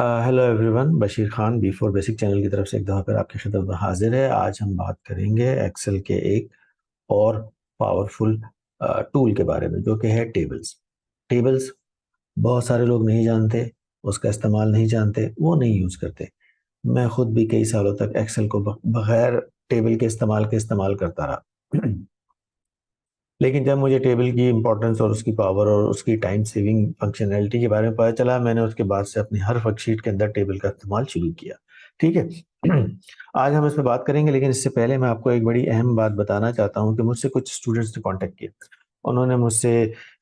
Hello everyone, Bashir Khan B4 basic channel की तरफ से एक दफ़ा फिर आपकी खिदमत में हाजिर है। आज हम बात करेंगे एक्सेल के एक और पावरफुल टूल के बारे में, जो कि है टेबल्स। टेबल्स बहुत सारे लोग नहीं जानते, उसका इस्तेमाल नहीं जानते, वो नहीं यूज़ करते। मैं खुद भी कई सालों तक एक्सेल को बगैर टेबल के इस्तेमाल करता रहा। लेकिन जब मुझे टेबल की इंपॉर्टेंस और उसकी पावर और उसकी टाइम सेविंग फंक्शनैलिटी के बारे में पता चला, मैंने उसके बाद से अपनी हर वर्कशीट के अंदर टेबल का इस्तेमाल शुरू किया। ठीक है। आज हम इस पर बात करेंगे, लेकिन इससे पहले मैं आपको एक बड़ी अहम बात बताना चाहता हूँ कि मुझसे कुछ स्टूडेंट्स ने कांटेक्ट किया। उन्होंने मुझसे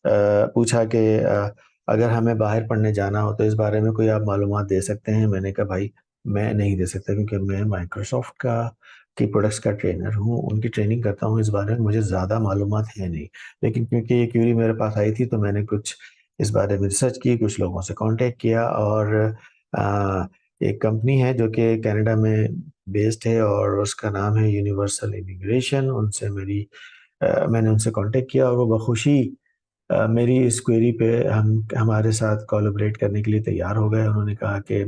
पूछा कि अगर हमें बाहर पढ़ने जाना हो तो इस बारे में कोई आप मालूमात दे सकते हैं। मैंने कहा भाई, मैं नहीं दे सकता, क्योंकि मैं माइक्रोसॉफ्ट का की प्रोडक्ट्स का ट्रेनर हूँ, उनकी ट्रेनिंग करता हूँ। इस बारे में मुझे ज़्यादा मालूमात है नहीं। लेकिन क्योंकि ये क्यूरी मेरे पास आई थी, तो मैंने कुछ इस बारे में रिसर्च की, कुछ लोगों से कांटेक्ट किया, और आ, एक कंपनी है जो कि कनाडा में बेस्ड है और उसका नाम है यूनिवर्सल इमिग्रेशन। मैंने उनसे कांटेक्ट किया और वो बखुशी मेरी इस क्वेरी पे हमारे साथ कोलैबोरेट करने के लिए तैयार हो गए। उन्होंने कहा कि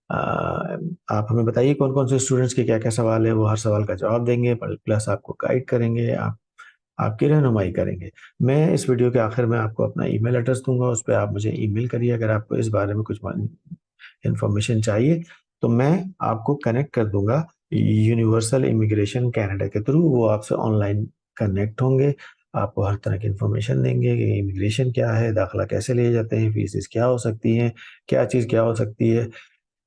आप हमें बताइए कौन कौन से स्टूडेंट्स के क्या क्या सवाल है, वो हर सवाल का जवाब देंगे, प्लस आपको गाइड करेंगे, आपकी रहनुमाई करेंगे। मैं इस वीडियो के आखिर में आपको अपना ईमेल एड्रेस दूंगा, उस पर आप मुझे ईमेल करिए अगर आपको इस बारे में कुछ इंफॉर्मेशन चाहिए। तो मैं आपको कनेक्ट कर दूंगा यूनिवर्सल इमिग्रेशन कनाडा के थ्रू। वो आपसे ऑनलाइन कनेक्ट होंगे, आपको हर तरह की इंफॉर्मेशन देंगे कि इमिग्रेशन क्या है, दाखिला कैसे लिए जाते हैं, फीसिस क्या हो सकती हैं, क्या चीज़ क्या हो सकती है।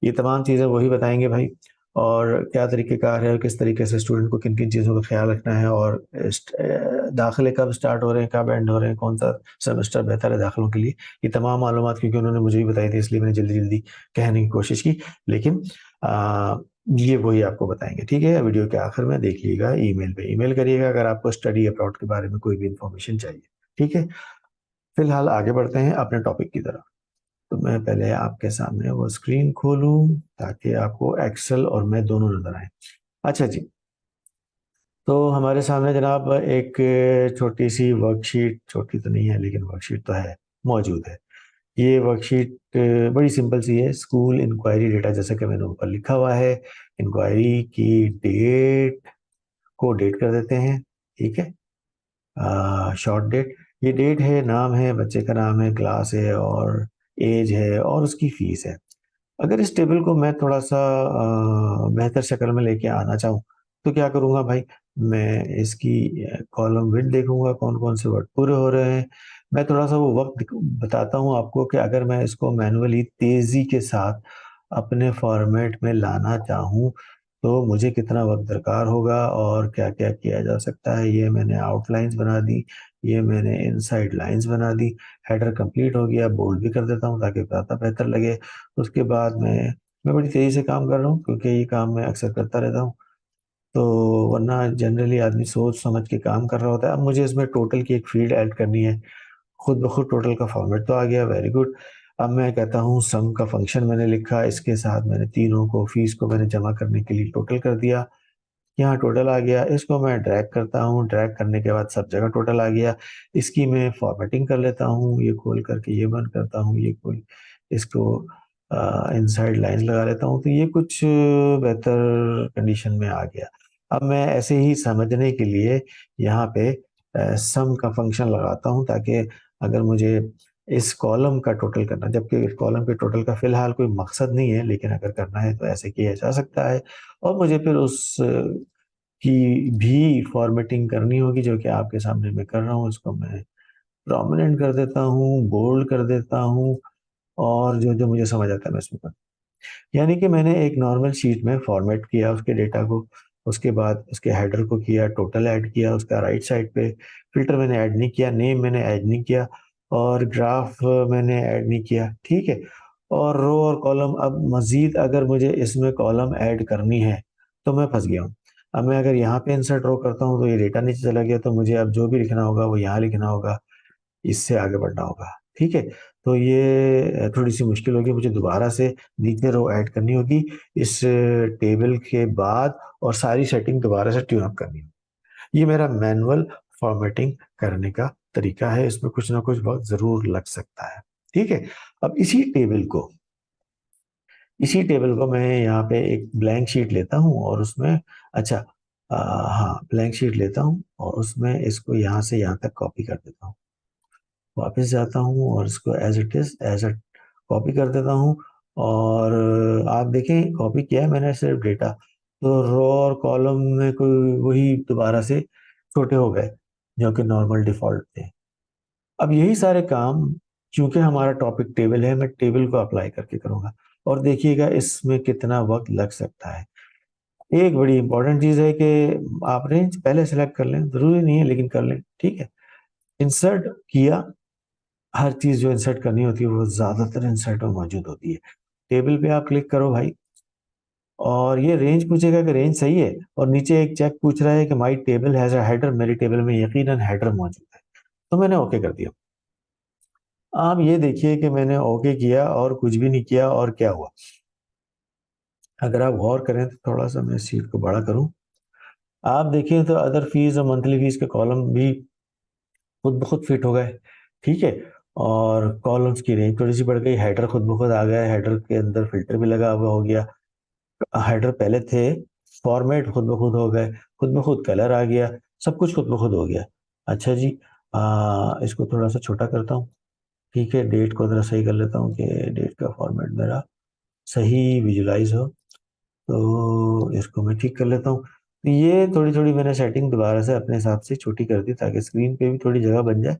ये तमाम चीज़ें वही बताएंगे भाई। और क्या तरीक़ेकार है और किस तरीके से स्टूडेंट को किन किन चीज़ों का ख्याल रखना है, और दाखिले कब स्टार्ट हो रहे हैं, कब एंड हो रहे हैं, कौन सा सेमेस्टर बेहतर है दाखिलों के लिए। ये तमाम मालूमात क्योंकि उन्होंने मुझे भी बताई थी, इसलिए मैंने जल्दी जल्दी कहने की कोशिश की। लेकिन आ, ये वही आपको बताएंगे। ठीक है, वीडियो के आखिर में देख लीजिएगा, ईमेल पे ईमेल करिएगा अगर आपको स्टडी अब्रॉड के बारे में कोई भी इंफॉर्मेशन चाहिए। ठीक है, फिलहाल आगे बढ़ते हैं अपने टॉपिक की तरफ। तो मैं पहले आपके सामने वो स्क्रीन खोलूं ताकि आपको एक्सेल और मैं दोनों नजर आए। अच्छा जी, तो हमारे सामने जनाब एक छोटी सी वर्कशीट, छोटी तो नहीं है लेकिन वर्कशीट तो है, मौजूद है। ये वर्कशीट बड़ी सिंपल सी है। स्कूल इंक्वायरी डेटा, जैसे कि मैंने ऊपर लिखा हुआ है, इंक्वायरी की डेट को डेट कर देते हैं। ठीक है, शॉर्ट डेट, ये डेट है, नाम है, बच्चे का नाम है, क्लास है, और एज है, और उसकी फीस है। अगर इस टेबल को मैं थोड़ा सा बेहतर शक्ल में लेके आना चाहूँ, तो क्या करूँगा भाई, मैं इसकी कॉलम विड्थ देखूंगा, कौन कौन से वर्ड पूरे हो रहे हैं। मैं थोड़ा सा वो वक्त बताता हूँ आपको कि अगर मैं इसको मैनुअली तेज़ी के साथ अपने फॉर्मेट में लाना चाहूँ तो मुझे कितना वक्त दरकार होगा और क्या क्या किया जा सकता है। ये मैंने आउटलाइंस बना दी, ये मैंने इनसाइड लाइंस बना दी। हेडर कंप्लीट हो गया, बोल्ड भी कर देता हूँ ताकि ज़्यादा बेहतर लगे। उसके बाद मैं बड़ी तेज़ी से काम कर रहा हूँ क्योंकि ये काम मैं अक्सर करता रहता हूँ। तो वरना जनरली आदमी सोच समझ के काम कर रहा होता है। अब मुझे इसमें टोटल की एक फील्ड ऐड करनी है। खुद ब खुद टोटल का फॉर्मेट तो आ गया, वेरी गुड। अब मैं कहता हूँ सम का फंक्शन मैंने लिखा, इसके साथ मैंने तीनों को, फीस को मैंने जमा करने के लिए टोटल कर दिया। यहाँ टोटल आ गया, इसको मैं ड्रैग करता हूँ, ड्रैग करने के बाद सब जगह टोटल आ गया। इसकी मैं फॉर्मेटिंग कर लेता हूँ, ये खोल करके ये बंद करता हूँ, ये खोल, इसको इनसाइड लाइन लगा लेता हूँ, तो ये कुछ बेहतर कंडीशन में आ गया। अब मैं ऐसे ही समझने के लिए यहाँ पे सम का फंक्शन लगाता हूँ, ताकि अगर मुझे इस कॉलम का टोटल करना, जबकि इस कॉलम के टोटल का फिलहाल कोई मकसद नहीं है, लेकिन अगर करना है तो ऐसे किया जा सकता है। और मुझे फिर उस की भी फॉर्मेटिंग करनी होगी, जो कि आपके सामने मैं कर रहा हूँ। इसको मैं प्रोमिनेंट कर देता हूँ, बोल्ड कर देता हूँ, और जो जो मुझे समझ आता है मैं इसमें कर, यानी कि मैंने एक नॉर्मल शीट में फॉर्मेट किया उसके डेटा को। उसके बाद उसके हेडर को किया, टोटल ऐड किया, उसका राइट साइड पे फिल्टर मैंने ऐड नहीं किया, नेम मैंने ऐड नहीं किया, और ग्राफ मैंने ऐड नहीं किया। ठीक है, और रो और कॉलम, अब मजीद अगर मुझे इसमें कॉलम ऐड करनी है तो मैं फंस गया हूँ। अब मैं अगर यहाँ पे इंसर्ट रो करता हूँ तो ये डेटा नीचे चला गया, तो मुझे अब जो भी लिखना होगा वो यहाँ लिखना होगा, इससे आगे बढ़ना होगा। ठीक है, तो ये थोड़ी सी मुश्किल होगी, मुझे दोबारा से नीचे रो ऐड करनी होगी इस टेबल के बाद, और सारी सेटिंग दोबारा से ट्यून अप करनी होगी। ये मेरा मैनुअल फॉर्मेटिंग करने का तरीका है, इसमें कुछ ना कुछ वक्त जरूर लग सकता है। ठीक है, अब इसी टेबल को इसी टेबल को मैं यहाँ पे एक ब्लैंक शीट लेता हूँ और उसमें, अच्छा, हाँ, ब्लैंक शीट लेता हूँ और उसमें इसको यहाँ से यहाँ तक कॉपी कर देता हूँ। वापस जाता हूँ और इसको as it is as a copy कर देता हूँ। और आप देखें, कॉपी किया है मैंने सिर्फ डेटा, तो रो और कॉलम में कोई वही दोबारा से छोटे हो गए जो कि नॉर्मल डिफॉल्ट थे। अब यही सारे काम, क्योंकि हमारा टॉपिक टेबल है, मैं टेबल को अप्लाई करके करूंगा और देखिएगा इसमें कितना वक्त लग सकता है। एक बड़ी इंपॉर्टेंट चीज है कि आप रेंज पहले सेलेक्ट कर लें, जरूरी नहीं है लेकिन कर लें, ठीक है। इंसर्ट किया, हर चीज जो इंसर्ट करनी होती है वो ज्यादातर इंसर्ट में मौजूद होती है। टेबल पे आप क्लिक करो भाई, और ये रेंज पूछेगा कि रेंज सही है, और नीचे एक चेक पूछ रहा है कि माई टेबल हैज अ हेडर, मेरी टेबल में यकीनन हेडर मौजूद है, तो मैंने ओके कर दिया। आप ये देखिए कि मैंने ओके किया और कुछ भी नहीं किया, और क्या हुआ। अगर आप गौर करें तो थोड़ा सा मैं सीट को बड़ा करूं, आप देखिए तो अदर फीस और मंथली फीस के कॉलम भी खुद ब खुद फिट हो गए, ठीक है। और कॉलम्स की रेंज थोड़ी सी बढ़ गई, हेडर खुद ब खुद आ गया, हेडर के अंदर फिल्टर भी लगा हुआ हो गया, हेडर पहले थे, फॉर्मेट खुद ब खुद हो गए, खुद ब खुद कलर आ गया, सब कुछ खुद ब खुद हो गया। अच्छा जी, इसको थोड़ा सा छोटा करता हूँ, ठीक है। डेट को जरा सही कर लेता हूँ कि डेट का फॉर्मेट मेरा सही विजुलाइज हो, तो इसको मैं ठीक कर लेता हूँ। तो ये थोड़ी थोड़ी मैंने सेटिंग दोबारा से अपने हिसाब से छोटी कर दी ताकि स्क्रीन पे भी थोड़ी जगह बन जाए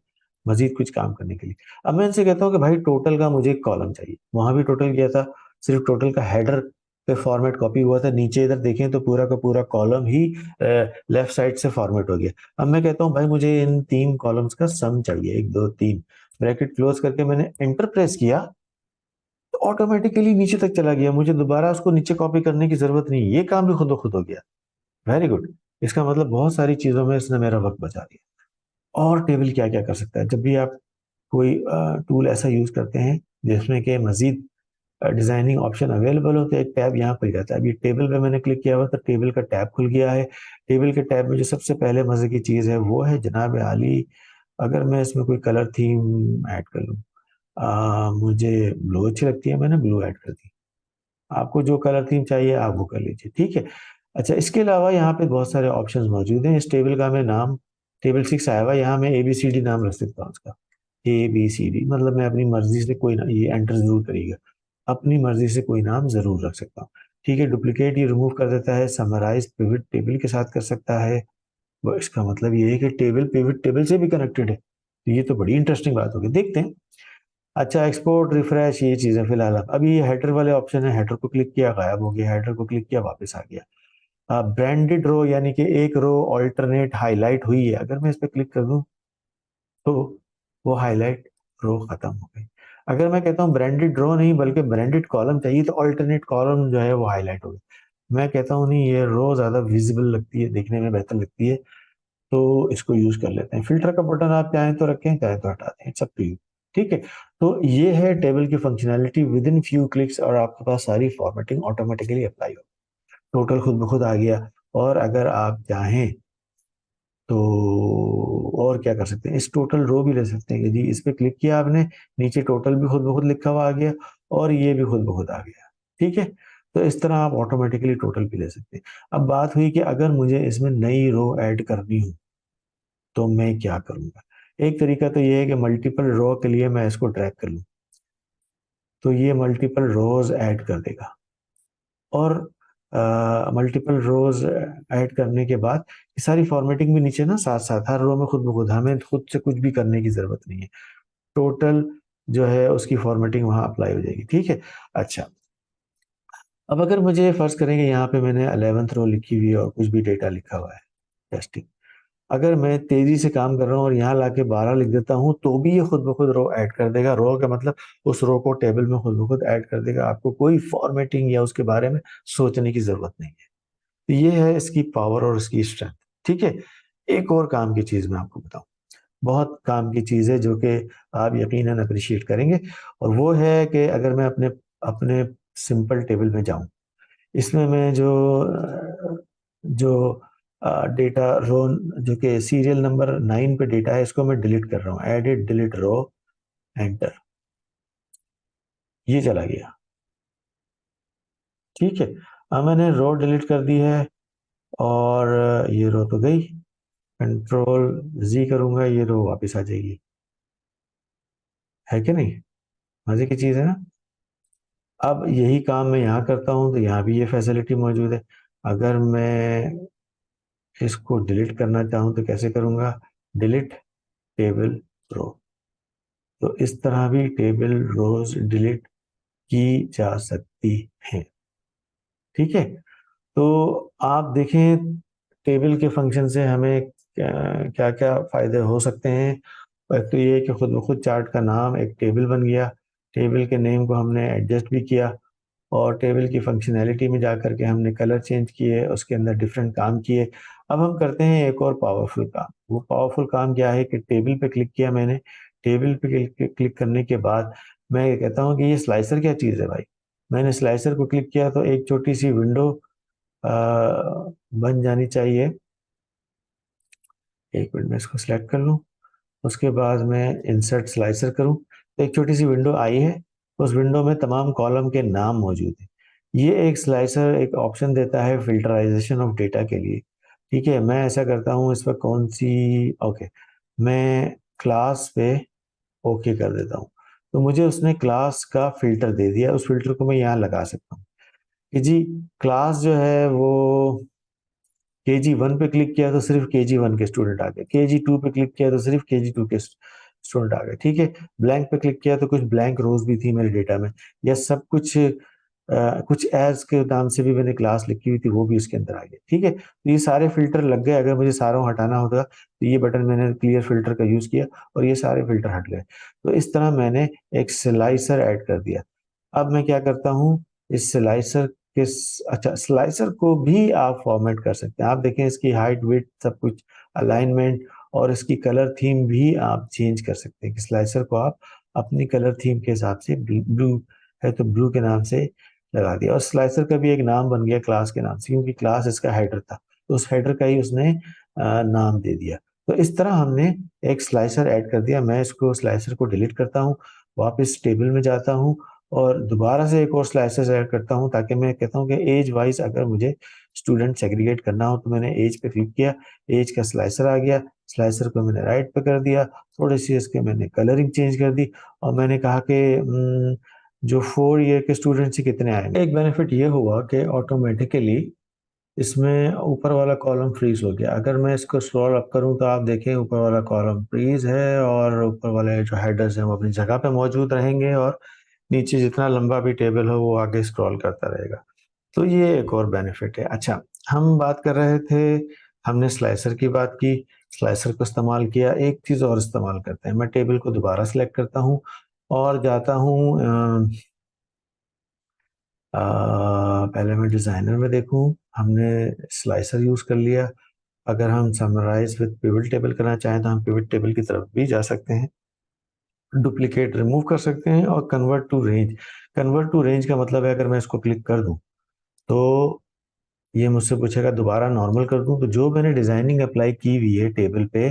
मजीद कुछ काम करने के लिए। अब मैं इनसे कहता हूँ कि भाई टोटल का मुझे एक कॉलम चाहिए, वहां भी टोटल किया था, सिर्फ टोटल का हेडर पे फॉर्मेट कॉपी हुआ था, नीचे इधर देखें तो पूरा का पूरा कॉलम ही लेफ्ट साइड से फॉर्मेट हो गया। अब मैं कहता हूँ भाई मुझे इन तीन कॉलम्स का सम चाहिए, एक दो तीन, ब्रैकेट क्लोज करके मैंने एंटर प्रेस किया, तो ऑटोमेटिकली नीचे तक चला गया, मुझे दोबारा उसको नीचे कॉपी करने की जरूरत नहीं, ये काम भी खुद ब खुद हो गया। Very good. इसका मतलब बहुत सारी चीजों में इसने मेरा वक्त बचा दिया। और टेबल क्या क्या कर सकता है, जब भी आप कोई टूल ऐसा यूज करते हैं जिसमें कि मजीद डिजाइनिंग ऑप्शन अवेलेबल हो, तो एक टैब यहाँ खुल जाता है। अभी टेबल पे मैंने क्लिक किया हुआ तो टेबल का टैब खुल गया है। टेबल के टैब में जो सबसे पहले मजे की चीज है वो है जनाब आली, अगर मैं इसमें कोई कलर थीम ऐड कर लूँ, मुझे ब्लू अच्छी लगती है, मैंने ब्लू ऐड कर दी। आपको जो कलर थीम चाहिए आप वो कर लीजिए, ठीक है। अच्छा, इसके अलावा यहाँ पे बहुत सारे ऑप्शंस मौजूद हैं। इस टेबल का मैं नाम, टेबल 6 आया हुआ, यहाँ मैं ABCD नाम रख सकता हूँ उसका। ABCD मतलब मैं अपनी मर्जी से कोई ना, ये एंटर जरूर करिएगा, अपनी मर्जी से कोई नाम जरूर रख सकता हूँ, ठीक है। डुप्लीकेट ये रिमूव कर देता है, समराइज पिवट टेबल के साथ कर सकता है। वो इसका मतलब ये है कि टेबल पिवट टेबल से भी कनेक्टेड है, तो ये तो बड़ी इंटरेस्टिंग बात होगी, देखते हैं। अच्छा, एक्सपोर्ट रिफ्रेश ये चीजें फिलहाल, अभी ये हेडर वाले ऑप्शन है, हेडर को क्लिक किया गायब हो गया, हेडर को क्लिक किया वापस आ गया। ब्रांडेड रो यानी कि एक रो ऑल्टरनेट हाईलाइट हुई है, अगर मैं इस पर क्लिक कर दूं तो वो हाईलाइट रो खत्म हो गई। अगर मैं कहता हूँ ब्रांडेड रो नहीं बल्कि ब्रांडेड कॉलम चाहिए, तो ऑल्टरनेट कॉलम जो है वो हाईलाइट हो गई। मैं कहता हूँ नहीं, ये रो ज्यादा विजिबल लगती है, देखने में बेहतर लगती है, तो इसको यूज कर लेते हैं। फिल्टर का बटन आप चाहें तो रखें, चाहें तो हटा दें, सब टू यू, ठीक है। तो ये है टेबल की functionality, with in few clicks और आपके पास सारी फॉर्मेटिंग ऑटोमेटिकली अप्लाई हो, टोटल खुद ब खुद आ गया। और अगर आप चाहें तो और क्या कर सकते हैं, इस टोटल रो भी ले सकते हैं कि जी इस पे क्लिक किया आपने, नीचे टोटल भी खुद ब खुद लिखा हुआ आ गया और ये भी खुद ब खुद आ गया, ठीक है। तो इस तरह आप ऑटोमेटिकली टोटल भी ले सकते हैं। अब बात हुई कि अगर मुझे इसमें नई रो ऐड करनी हो तो मैं क्या करूंगा। एक तरीका तो ये है कि मल्टीपल रो के लिए मैं इसको ड्रैग कर लूं, तो ये मल्टीपल रोज ऐड कर देगा। और मल्टीपल रोज ऐड करने के बाद ये सारी फॉर्मेटिंग भी नीचे ना साथ साथ हर रो में खुद ब खुद, हमें खुद से कुछ भी करने की जरूरत नहीं है, टोटल जो है उसकी फॉर्मेटिंग वहां अप्लाई हो जाएगी, ठीक है। अच्छा, अब अगर मुझे फर्ज करेंगे यहाँ पे मैंने 11th रो लिखी हुई है और कुछ भी डेटा लिखा हुआ है, टेस्टिंग, अगर मैं तेजी से काम कर रहा हूँ और यहाँ लाके 12 लिख देता हूँ तो भी ये खुद ब खुद रो ऐड कर देगा। रो का मतलब उस रो को टेबल में खुद ब खुद ऐड कर देगा, आपको कोई फॉर्मेटिंग या उसके बारे में सोचने की जरूरत नहीं है। तो ये है इसकी पावर और इसकी स्ट्रेंथ, ठीक है। एक और काम की चीज मैं आपको बताऊं, बहुत काम की चीज है जो कि आप यकीनन अप्रिशिएट करेंगे, और वो है कि अगर मैं अपने अपने सिंपल टेबल में जाऊं, इसमें मैं जो डेटा रो, जो कि सीरियल नंबर 9 पे डेटा है, इसको मैं डिलीट कर रहा हूँ, एडिट डिलीट रो, एंटर, ये चला गया। ठीक है, अब मैंने रो डिलीट कर दी है और ये रो तो गई, कंट्रोल जी करूंगा, ये रो वापस आ जाएगी। है कि नहीं? मजे की चीज है ना। अब यही काम मैं यहाँ करता हूँ तो यहाँ भी ये फैसिलिटी मौजूद है। अगर मैं इसको डिलीट करना चाहूँ तो कैसे करूँगा? Delete table row. तो इस तरह भी टेबल रोज डिलीट की जा सकती हैं। ठीक है, तो आप देखें टेबल के फंक्शन से हमें क्या क्या फायदे हो सकते हैं। एक तो ये है कि खुद ब खुद चार्ट का नाम एक टेबल बन गया, टेबल के नेम को हमने एडजस्ट भी किया, और टेबल की फंक्शनैलिटी में जाकर के हमने कलर चेंज किए, उसके अंदर डिफरेंट काम किए। अब हम करते हैं एक और पावरफुल काम। वो पावरफुल काम क्या है कि टेबल पे क्लिक किया मैंने, टेबल पे क्लिक करने के बाद मैं ये कहता हूँ कि ये स्लाइसर क्या चीज़ है भाई। मैंने स्लाइसर को क्लिक किया तो एक छोटी सी विंडो बन जानी चाहिए। एक मिनट में इसको सिलेक्ट कर लूँ, उसके बाद मैं इंसर्ट स्लाइसर करूं तो एक छोटी सी विंडो आई है। उस विंडो में तमाम कॉलम के नाम मौजूद हैं। ये एक स्लाइसर एक ऑप्शन देता है फिल्टराइजेशन ऑफ डेटा के लिए। ठीक है, मैं ऐसा करता हूँ, इस पर कौन सी, ओके, मैं क्लास पे ओके कर देता हूँ। तो मुझे उसने क्लास का फिल्टर दे दिया, उस फिल्टर को मैं यहाँ लगा सकता हूँ कि जी क्लास जो है वो KG 1 पे क्लिक किया तो सिर्फ KG 1 के स्टूडेंट आ गए, KG 2 पे क्लिक किया तो सिर्फ KG 2 के स्टूडेंट आ गए। ठीक है, ब्लैंक पे क्लिक किया तो कुछ ब्लैंक रोज भी थी मेरे डेटा में, या सब कुछ कुछ एज के नाम से भी मैंने क्लास लिखी हुई थी वो भी इसके अंदर आ गई। ठीक है, तो ये सारे फिल्टर लग गए। अगर मुझे सारों हटाना होता तो ये बटन मैंने क्लियर फिल्टर का यूज किया और ये सारे फिल्टर हट गए। तो इस तरह मैंने एक स्लाइसर ऐड कर दिया। अब मैं क्या करता हूँ, इस स्लाइसर के अच्छा, स्लाइसर को भी आप फॉर्मेट कर सकते हैं। आप देखें इसकी हाइट विड्थ सब कुछ, अलाइनमेंट, और इसकी कलर थीम भी आप चेंज कर सकते हैं कि स्लाइसर को आप अपनी कलर थीम के हिसाब से, ब्लू है तो ब्लू के नाम से लगा दिया। और स्लाइसर का भी एक नाम बन गया क्लास के नाम से, क्योंकि क्लास इसका हेडर था तो उस हेडर का ही उसने नाम दे दिया। तो इस तरह हमने एक स्लाइसर ऐड कर दिया। मैं इसको स्लाइसर को डिलीट करता हूँ, वापस टेबल में जाता हूँ और दोबारा से एक और स्लाइसर ऐड करता हूँ, ताकि मैं कहता हूँ कि एज वाइज अगर मुझे स्टूडेंट सेग्रीगेट करना हो तो मैंने एज पे क्लिक किया, एज का स्लाइसर आ गया, स्लाइसर को मैंने राइट पे कर दिया, थोड़ी सी इसके मैंने कलरिंग चेंज कर दी, और मैंने कहा कि जो 4 ईयर के स्टूडेंट से कितने आएंगे। एक बेनिफिट ये हुआ कि ऑटोमेटिकली इसमें ऊपर वाला कॉलम फ्रीज हो गया। अगर मैं इसको स्क्रॉल अप करूं तो आप देखें ऊपर वाला कॉलम फ्रीज है और ऊपर वाले जो हेडर्स हैं वो अपनी जगह पे मौजूद रहेंगे, और नीचे जितना लंबा भी टेबल हो वो आगे स्क्रॉल करता रहेगा। तो ये एक और बेनिफिट है। अच्छा, हम बात कर रहे थे, हमने स्लाइसर की बात की, स्लाइसर को इस्तेमाल किया, एक चीज़ और इस्तेमाल करते हैं। मैं टेबल को दोबारा सेलेक्ट करता हूँ और जाता हूँ पहले मैं डिज़ाइनर में देखूँ, हमने स्लाइसर यूज़ कर लिया। अगर हम समराइज विद पिवट टेबल करना चाहें तो हम पिवट टेबल की तरफ भी जा सकते हैं, डुप्लीकेट रिमूव कर सकते हैं, और convert to range. Convert to range का मतलब है अगर मैं इसको क्लिक कर दूं तो ये मुझसे पूछेगा दोबारा नॉर्मल कर दूं, तो जो मैंने डिजाइनिंग अप्लाई की हुई है टेबल पे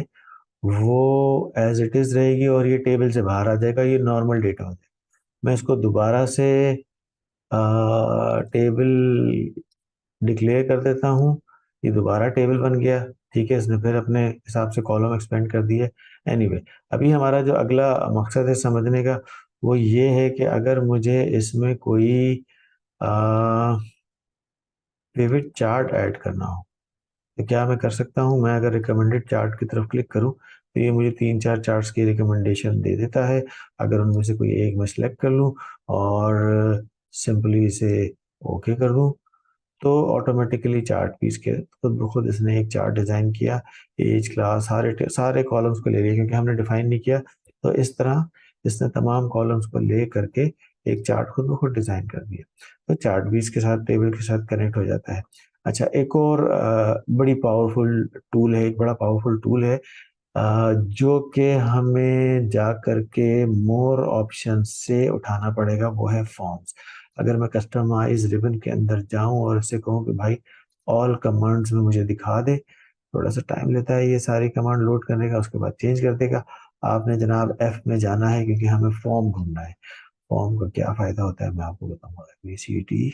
वो एज इट इज रहेगी और ये टेबल से बाहर आ जाएगा, ये नॉर्मल डेटा हो जाएगा। मैं इसको दोबारा से टेबल डिक्लेयर कर देता हूँ, ये दोबारा टेबल बन गया। ठीक है, इसने फिर अपने हिसाब से कॉलम एक्सपेंड कर दिए। एनीवे, अभी हमारा जो अगला मकसद है समझने का वो ये है कि अगर मुझे इसमें कोई पिवट चार्ट ऐड करना हो तो क्या मैं कर सकता हूँ? मैं अगर रिकमेंडेड चार्ट की तरफ क्लिक करूँ तो ये मुझे 3-4 चार्ट्स की रिकमेंडेशन दे देता है। अगर उनमें से कोई एक मैं सिलेक्ट कर लूँ और सिंपली इसे ओके कर दूँ तो ऑटोमेटिकली चार्ट पीस के खुद ब खुद इसने एक चार्ट डिजाइन किया। एज, क्लास, सारे सारे कॉलम्स को ले लिया क्योंकि हमने डिफाइन नहीं किया। तो इस तरह इसने तमाम कॉलम्स को ले करके एक चार्ट खुद ब खुद डिजाइन कर दिया। तो चार्ट भी इसके साथ टेबल के साथ कनेक्ट हो जाता है। अच्छा, एक और बड़ी पावरफुल टूल है, एक बड़ा पावरफुल टूल है जो कि हमें जा करके मोर ऑप्शन से उठाना पड़ेगा, वो है फॉर्म्स। अगर मैं कस्टमाइज रिबन के अंदर जाऊं और इससे कहूं कि भाई ऑल कमांड्स में मुझे दिखा दे, थोड़ा सा टाइम लेता है ये सारी कमांड लोड करने का, उसके बाद चेंज कर देगा। आपने जनाब एफ में जाना है क्योंकि हमें फॉर्म ढूंढना है। फॉर्म का क्या फायदा होता है मैं आपको बताऊंगा। ABCD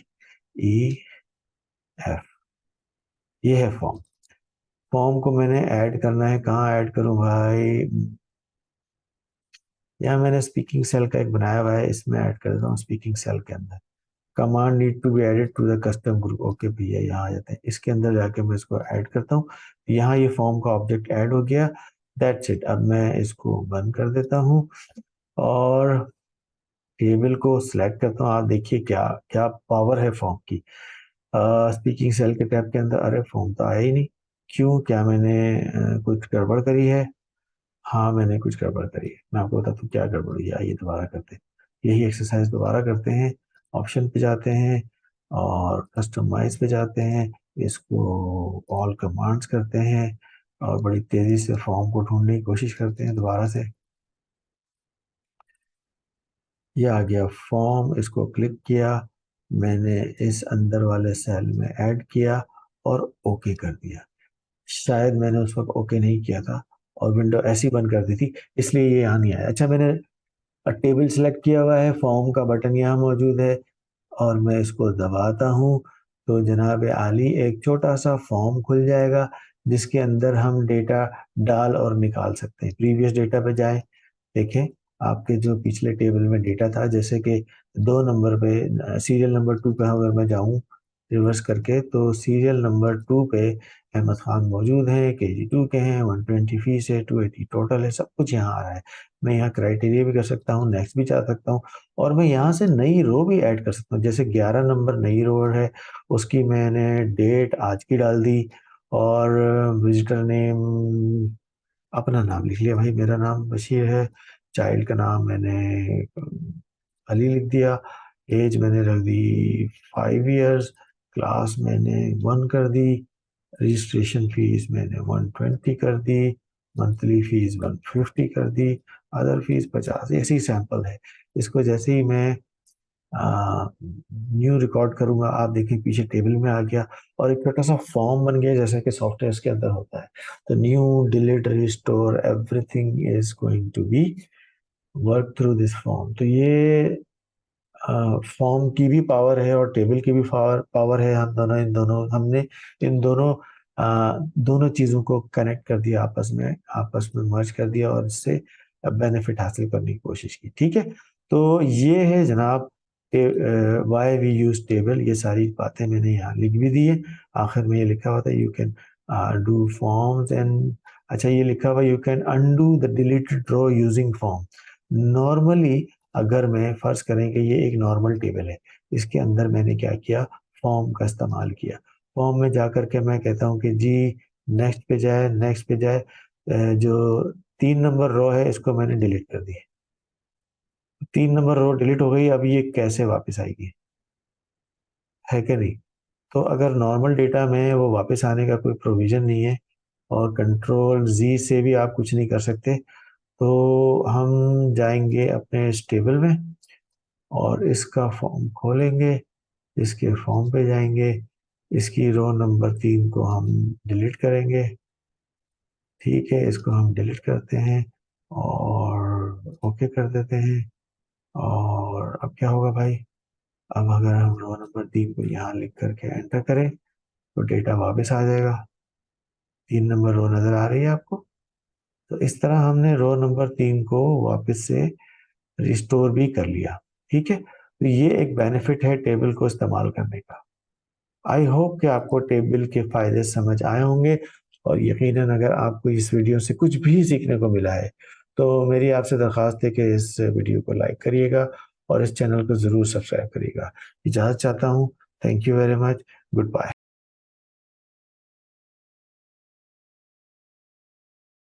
एफ, ये है फॉर्म। फॉर्म को मैंने ऐड करना है, कहाँ ऐड करूं भाई? यहाँ मैंने स्पीकिंग सेल का एक बनाया हुआ है, इसमें ऐड कर देता हूँ स्पीकिंग सेल के अंदर। Command need to be added to the custom group, okay भैया यहाँ आ जाते हैं, इसके अंदर जाके मैं इसको ऐड करता हूँ। यहाँ ये फॉर्म का ऑब्जेक्ट ऐड हो गया, दैट्स इट। अब मैं इसको बंद कर देता हूँ और टेबल को सिलेक्ट करता हूँ। आप देखिए क्या क्या पावर है फॉर्म की। स्पीकिंग सेल के टैब के अंदर, अरे फॉर्म तो आया ही नहीं, क्यों? क्या मैंने कुछ गड़बड़ करी है? हाँ मैंने कुछ गड़बड़ करी है, मैं आपको बताता हूँ क्या गड़बड़ हुई है। आइए दोबारा करते हैं, यही एक्सरसाइज दोबारा करते हैं। ऑप्शन पे जाते हैं और कस्टमाइज पे जाते हैं, इसको ऑल कमांड्स करते हैं और बड़ी तेजी से फॉर्म को ढूंढने की कोशिश करते हैं दोबारा से। ये आ गया फॉर्म, इसको क्लिक किया, मैंने इस अंदर वाले सेल में ऐड किया और ओके कर दिया। शायद मैंने उस वक्त ओके नहीं किया था और विंडो ऐसी बंद कर दी थी, इसलिए ये यहाँ नहीं आया। अच्छा, मैंने टेबल सेलेक्ट किया हुआ है, फॉर्म का बटन यहाँ मौजूद है और मैं इसको दबाता हूँ तो जनाब आली एक छोटा सा फॉर्म खुल जाएगा जिसके अंदर हम डेटा डाल और निकाल सकते हैं। प्रीवियस डेटा पे जाएं, देखें आपके जो पिछले टेबल में डेटा था, जैसे कि 2 नंबर पे सीरियल नंबर 2 पे अगर मैं जाऊं रिवर्स करके, तो सीरियल नंबर 2 पे अहमद खान मौजूद हैं, KG2 के हैं, 120 फीस है, 280 टोटल है, सब कुछ यहाँ आ रहा है। मैं यहाँ क्राइटेरिया भी कर सकता हूँ, नेक्स्ट भी जा सकता हूँ और मैं यहाँ से नई रो भी ऐड कर सकता हूँ। जैसे 11 नंबर नई रो है, उसकी मैंने डेट आज की डाल दी और विजिटर नेम अपना नाम लिख लिया, भाई मेरा नाम बशीर है। चाइल्ड का नाम मैंने अली लिख दिया। एज मैंने रख दी 5 इयर्स। क्लास मैंने 1 कर दी। रजिस्ट्रेशन फीस मैंने 120 कर दी। मंथली फीस 150 कर दी। Other fees 50। ऐसी सैंपल है। इसको जैसे ही मैं न्यू रिकॉर्ड करूंगा, आप देखें पीछे टेबल में आ गया और एक छोटा सा फॉर्म बन गया जैसा कि सॉफ्टवेयर के अंदर होता है। तो new delete restore everything is going to be work through this form. तो ये फॉर्म की भी पावर है और टेबल की भी पावर पावर है। हम दोनों इन दोनों हमने इन दोनों दोनों चीजों को कनेक्ट कर दिया, आपस में मर्ज कर दिया और इससे बेनिफिट हासिल करने की कोशिश की। ठीक है, तो ये है जनाब वाई वी यूज टेबल। ये सारी बातें मैंने यहाँ लिख भी दी है। आखिर में ये लिखा हुआ था you can do forms and, अच्छा ये लिखा हुआ you can undo the deleted row using form. Normally अगर मैं फर्ज करें कि ये एक नॉर्मल टेबल है, इसके अंदर मैंने क्या किया, फॉर्म का इस्तेमाल किया। फॉर्म में जाकर के मैं कहता हूँ कि जी नेक्स्ट पे जाए, नेक्स्ट पे जाए। जो 3 नंबर रो है इसको मैंने डिलीट कर दी। 3 नंबर रो डिलीट हो गई, अब ये कैसे वापस आएगी? है कि नहीं? तो अगर नॉर्मल डेटा में वो वापस आने का कोई प्रोविजन नहीं है और कंट्रोल Z से भी आप कुछ नहीं कर सकते, तो हम जाएंगे अपने इस टेबल में और इसका फॉर्म खोलेंगे, इसके फॉर्म पे जाएंगे, इसकी रो नंबर 3 को हम डिलीट करेंगे। ठीक है, इसको हम डिलीट करते हैं और ओके कर देते हैं। और अब क्या होगा भाई? अब अगर हम रो नंबर 3 को यहाँ लिख करके एंटर करें तो डेटा वापस आ जाएगा। 3 नंबर रो नजर आ रही है आपको? तो इस तरह हमने रो नंबर 3 को वापस से रिस्टोर भी कर लिया। ठीक है, तो ये एक बेनिफिट है टेबल को इस्तेमाल करने का। आई होप कि आपको टेबल के फायदे समझ आए होंगे और यकीनन अगर आपको इस वीडियो से कुछ भी सीखने को मिला है तो मेरी आपसे दरख्वास्त है कि इस वीडियो को लाइक करिएगा और इस चैनल को ज़रूर सब्सक्राइब करिएगा। इजाज़त चाहता हूँ। Thank you very much. Good bye.